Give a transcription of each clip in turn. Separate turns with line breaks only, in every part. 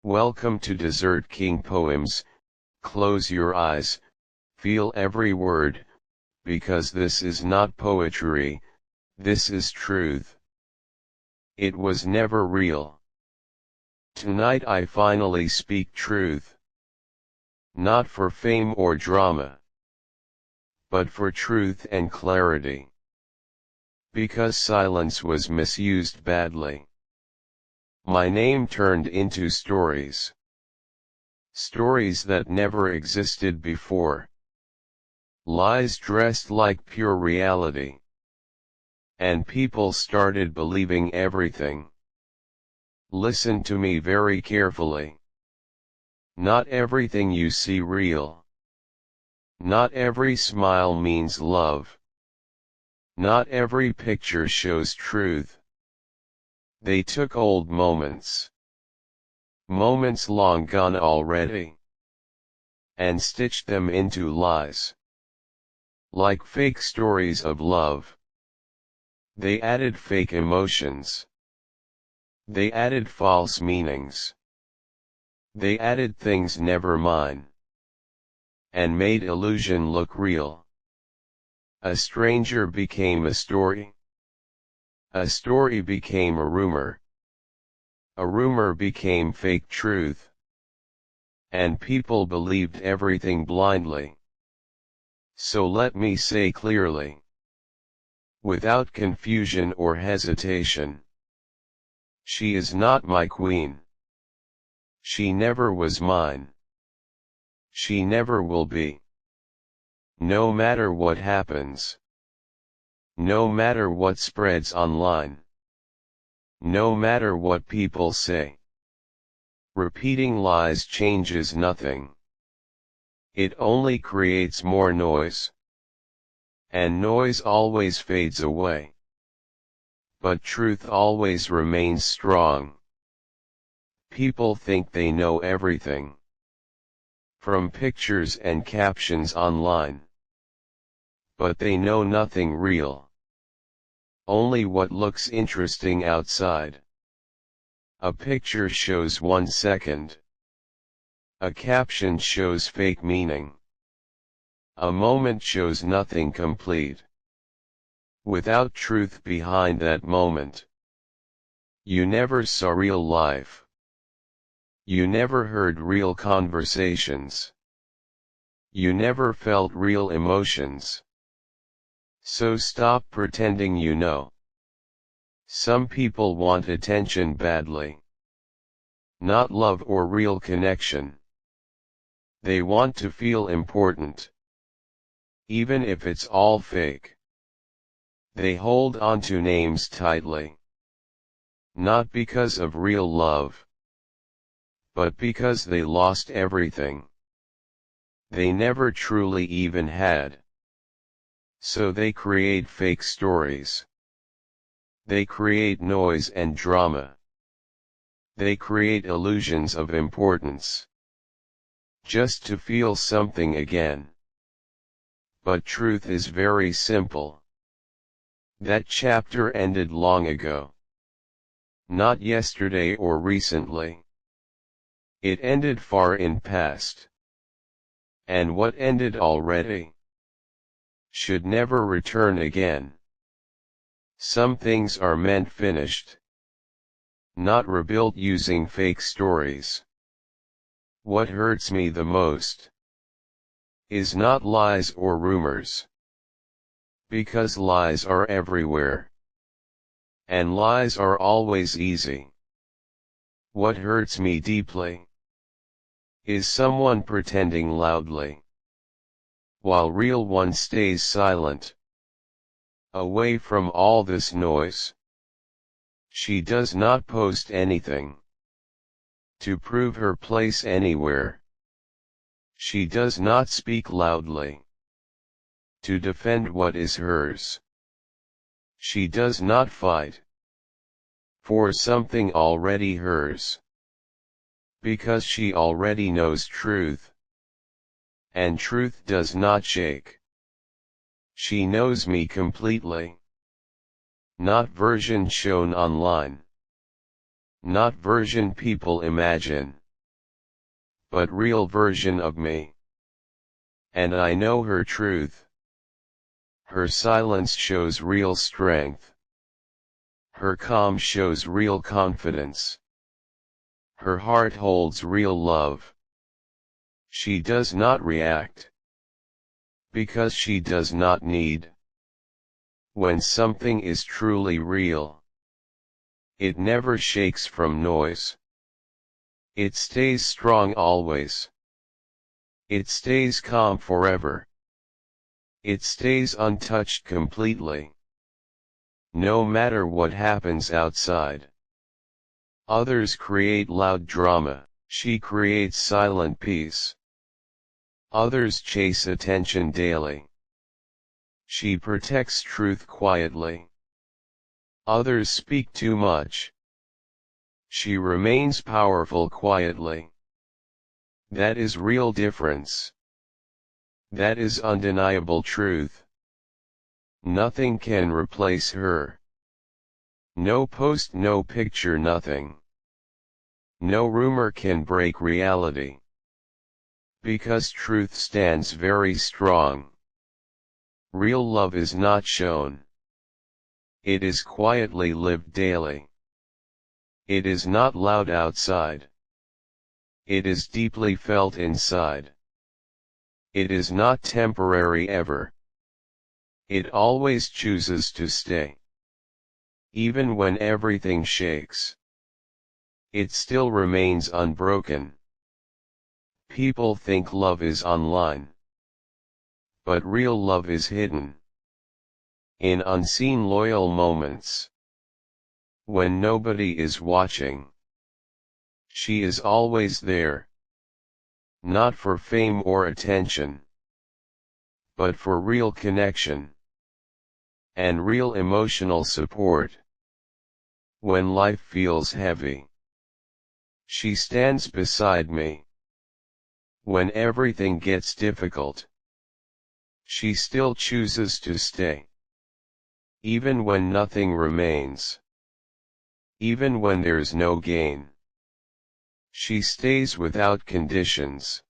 Welcome to Desert King Poems. Close your eyes, feel every word, because this is not poetry, this is truth. It was never real. Tonight I finally speak truth. Not for fame or drama, but for truth and clarity. Because silence was misused badly. My name turned into stories. Stories that never existed before. Lies dressed like pure reality. And people started believing everything. Listen to me very carefully. Not everything you see real. Not every smile means love. Not every picture shows truth. They took old moments. Moments long gone already. And stitched them into lies. Like fake stories of love. They added fake emotions. They added false meanings. They added things never mine. And made illusion look real. A stranger became a story. A story became a rumor. A rumor became fake truth. And people believed everything blindly. So let me say clearly, without confusion or hesitation, she is not my queen. She never was mine. She never will be. No matter what happens. No matter what spreads online. No matter what people say. Repeating lies changes nothing. It only creates more noise. And noise always fades away. But truth always remains strong. People think they know everything. From pictures and captions online. But they know nothing real. Only what looks interesting outside. A picture shows 1 second. A caption shows fake meaning. A moment shows nothing complete. Without truth behind that moment. You never saw real life. You never heard real conversations. You never felt real emotions. So stop pretending you know. Some people want attention badly. Not love or real connection. They want to feel important. Even if it's all fake. They hold on to names tightly. Not because of real love. But because they lost everything. They never truly even had. So they create fake stories. They create noise and drama. They create illusions of importance. Just to feel something again. But truth is very simple. That chapter ended long ago. Not yesterday or recently. It ended far in past. And what ended already should never return again. Some things are meant finished. Not rebuilt using fake stories. What hurts me the most is not lies or rumors. Because lies are everywhere. And lies are always easy. What hurts me deeply is someone pretending loudly, while real one stays silent. Away from all this noise. She does not post anything to prove her place anywhere. She does not speak loudly to defend what is hers. She does not fight for something already hers. Because she already knows truth. And truth does not shake. She knows me completely. Not version shown online. Not version people imagine. but real version of me. And I know her truth. Her silence shows real strength. Her calm shows real confidence. Her heart holds real love. She does not react, because she does not need. When something is truly real, it never shakes from noise. It stays strong always. It stays calm forever. It stays untouched completely. No matter what happens outside. Others create loud drama, she creates silent peace. Others chase attention daily. She protects truth quietly. Others speak too much. She remains powerful quietly. That is real difference. That is undeniable truth. Nothing can replace her. No post, no picture, nothing. No rumor can break reality. Because truth stands very strong. Real love is not shown. It is quietly lived daily. It is not loud outside. It is deeply felt inside. It is not temporary ever. It always chooses to stay. Even when everything shakes, it still remains unbroken. People think love is online. But real love is hidden. In unseen loyal moments. When nobody is watching. She is always there. Not for fame or attention. But for real connection. And real emotional support. When life feels heavy. She stands beside me. When everything gets difficult. She still chooses to stay. Even when nothing remains. Even when there's no gain. She stays without conditions.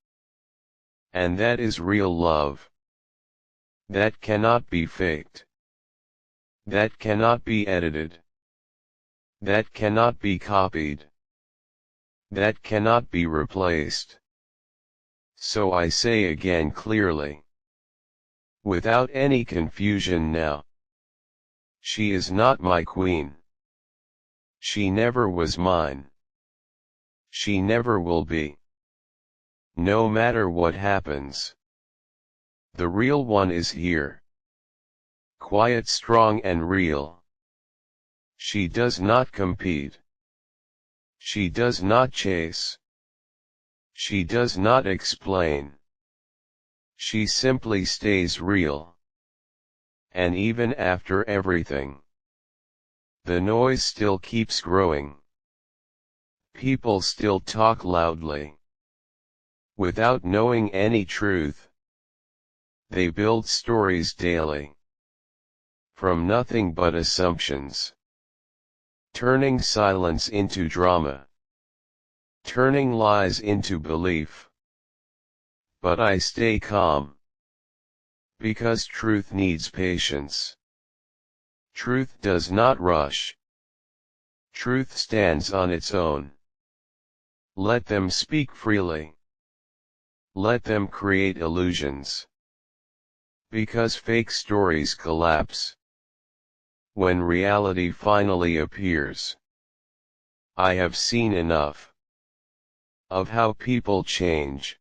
And that is real love. That cannot be faked. That cannot be edited. That cannot be copied. That cannot be replaced. So I say again clearly. Without any confusion now. She is not my queen. She never was mine. She never will be. No matter what happens. The real one is here. Quiet, strong and real. She does not compete. She does not chase. She does not explain. She simply stays real. And even after everything, the noise still keeps growing. People still talk loudly. Without knowing any truth. They build stories daily. From nothing but assumptions. Turning silence into drama. Turning lies into belief. But I stay calm. Because truth needs patience. Truth does not rush. Truth stands on its own. Let them speak freely. Let them create illusions. Because fake stories collapse. When reality finally appears. I have seen enough. Of how people change.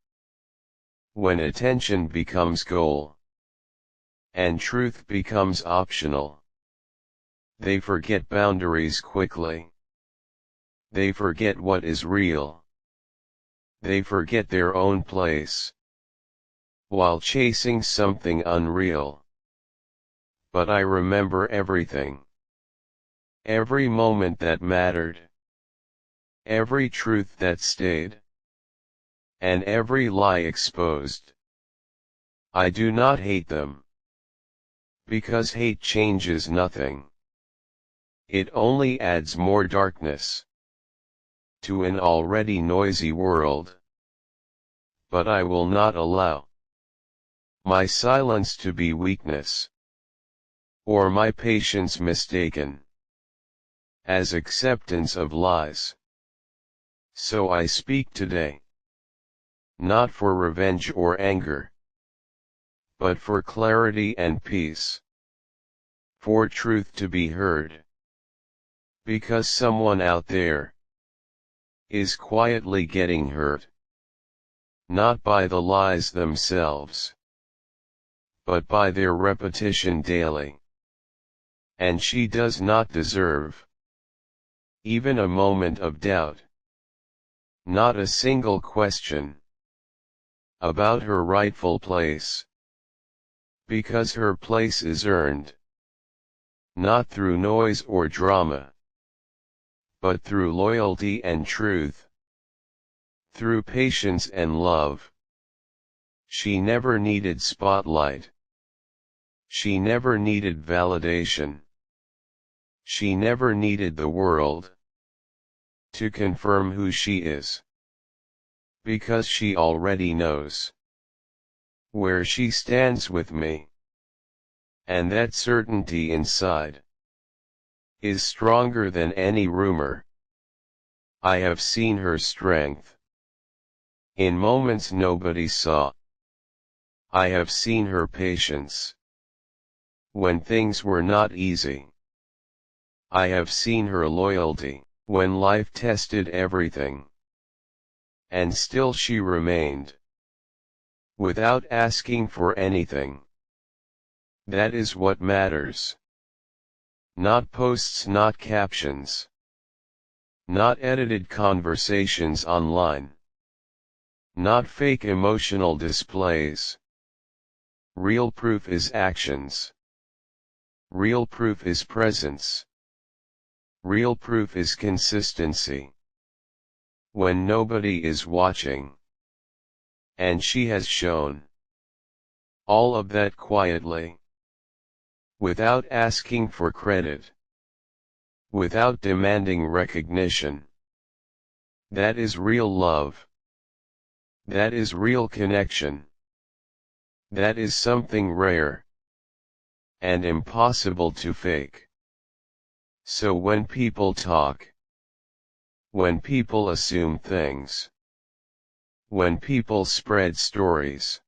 When attention becomes goal. And truth becomes optional. They forget boundaries quickly. They forget what is real. They forget their own place. While chasing something unreal. But I remember everything. Every moment that mattered. Every truth that stayed. And every lie exposed. I do not hate them. Because hate changes nothing. It only adds more darkness. To an already noisy world. but I will not allow my silence to be weakness, or my patience mistaken as acceptance of lies. So I speak today, not for revenge or anger, but for clarity and peace, for truth to be heard. Because someone out there is quietly getting hurt, not by the lies themselves, but by their repetition daily. And she does not deserve even a moment of doubt, not a single question about her rightful place, because her place is earned, not through noise or drama, but through loyalty and truth, through patience and love. She never needed spotlight. She never needed validation. She never needed the world to confirm who she is, because she already knows where she stands with me. And that certainty inside is stronger than any rumor. I have seen her strength in moments nobody saw. I have seen her patience when things were not easy. I have seen her loyalty when life tested everything. And still she remained, without asking for anything. That is what matters. Not posts, not captions, not edited conversations online, not fake emotional displays. Real proof is actions. Real proof is presence. Real proof is consistency. When nobody is watching. And she has shown all of that quietly, without asking for credit, without demanding recognition. That is real love. That is real connection. That is something rare and impossible to fake. So when people talk, when people assume things, when people spread stories,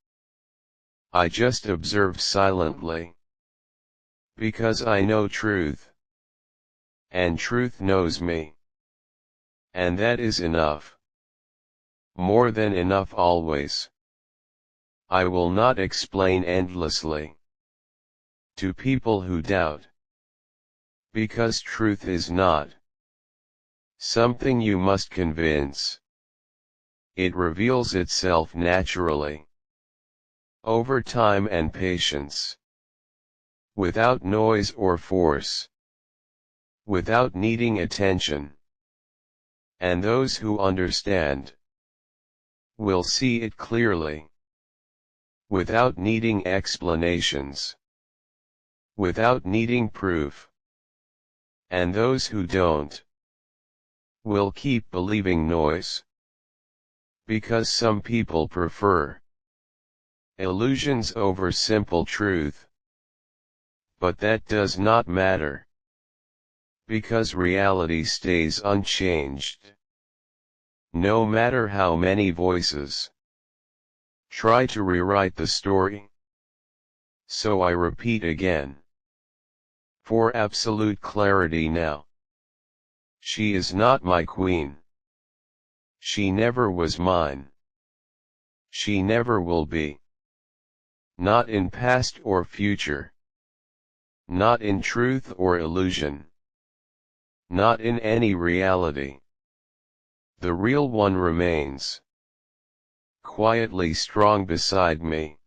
I just observe silently. Because I know truth. And truth knows me. And that is enough. More than enough always. I will not explain endlessly to people who doubt. Because truth is not something you must convince. It reveals itself naturally, over time and patience, without noise or force, without needing attention. And those who understand will see it clearly, without needing explanations, without needing proof. And those who don't will keep believing noise, because some people prefer illusions over simple truth. But that does not matter, because reality stays unchanged. No matter how many voices try to rewrite the story. So I repeat again, for absolute clarity now. She is not my queen. She never was mine. She never will be. Not in past or future. Not in truth or illusion. Not in any reality. The real one remains quietly strong beside me.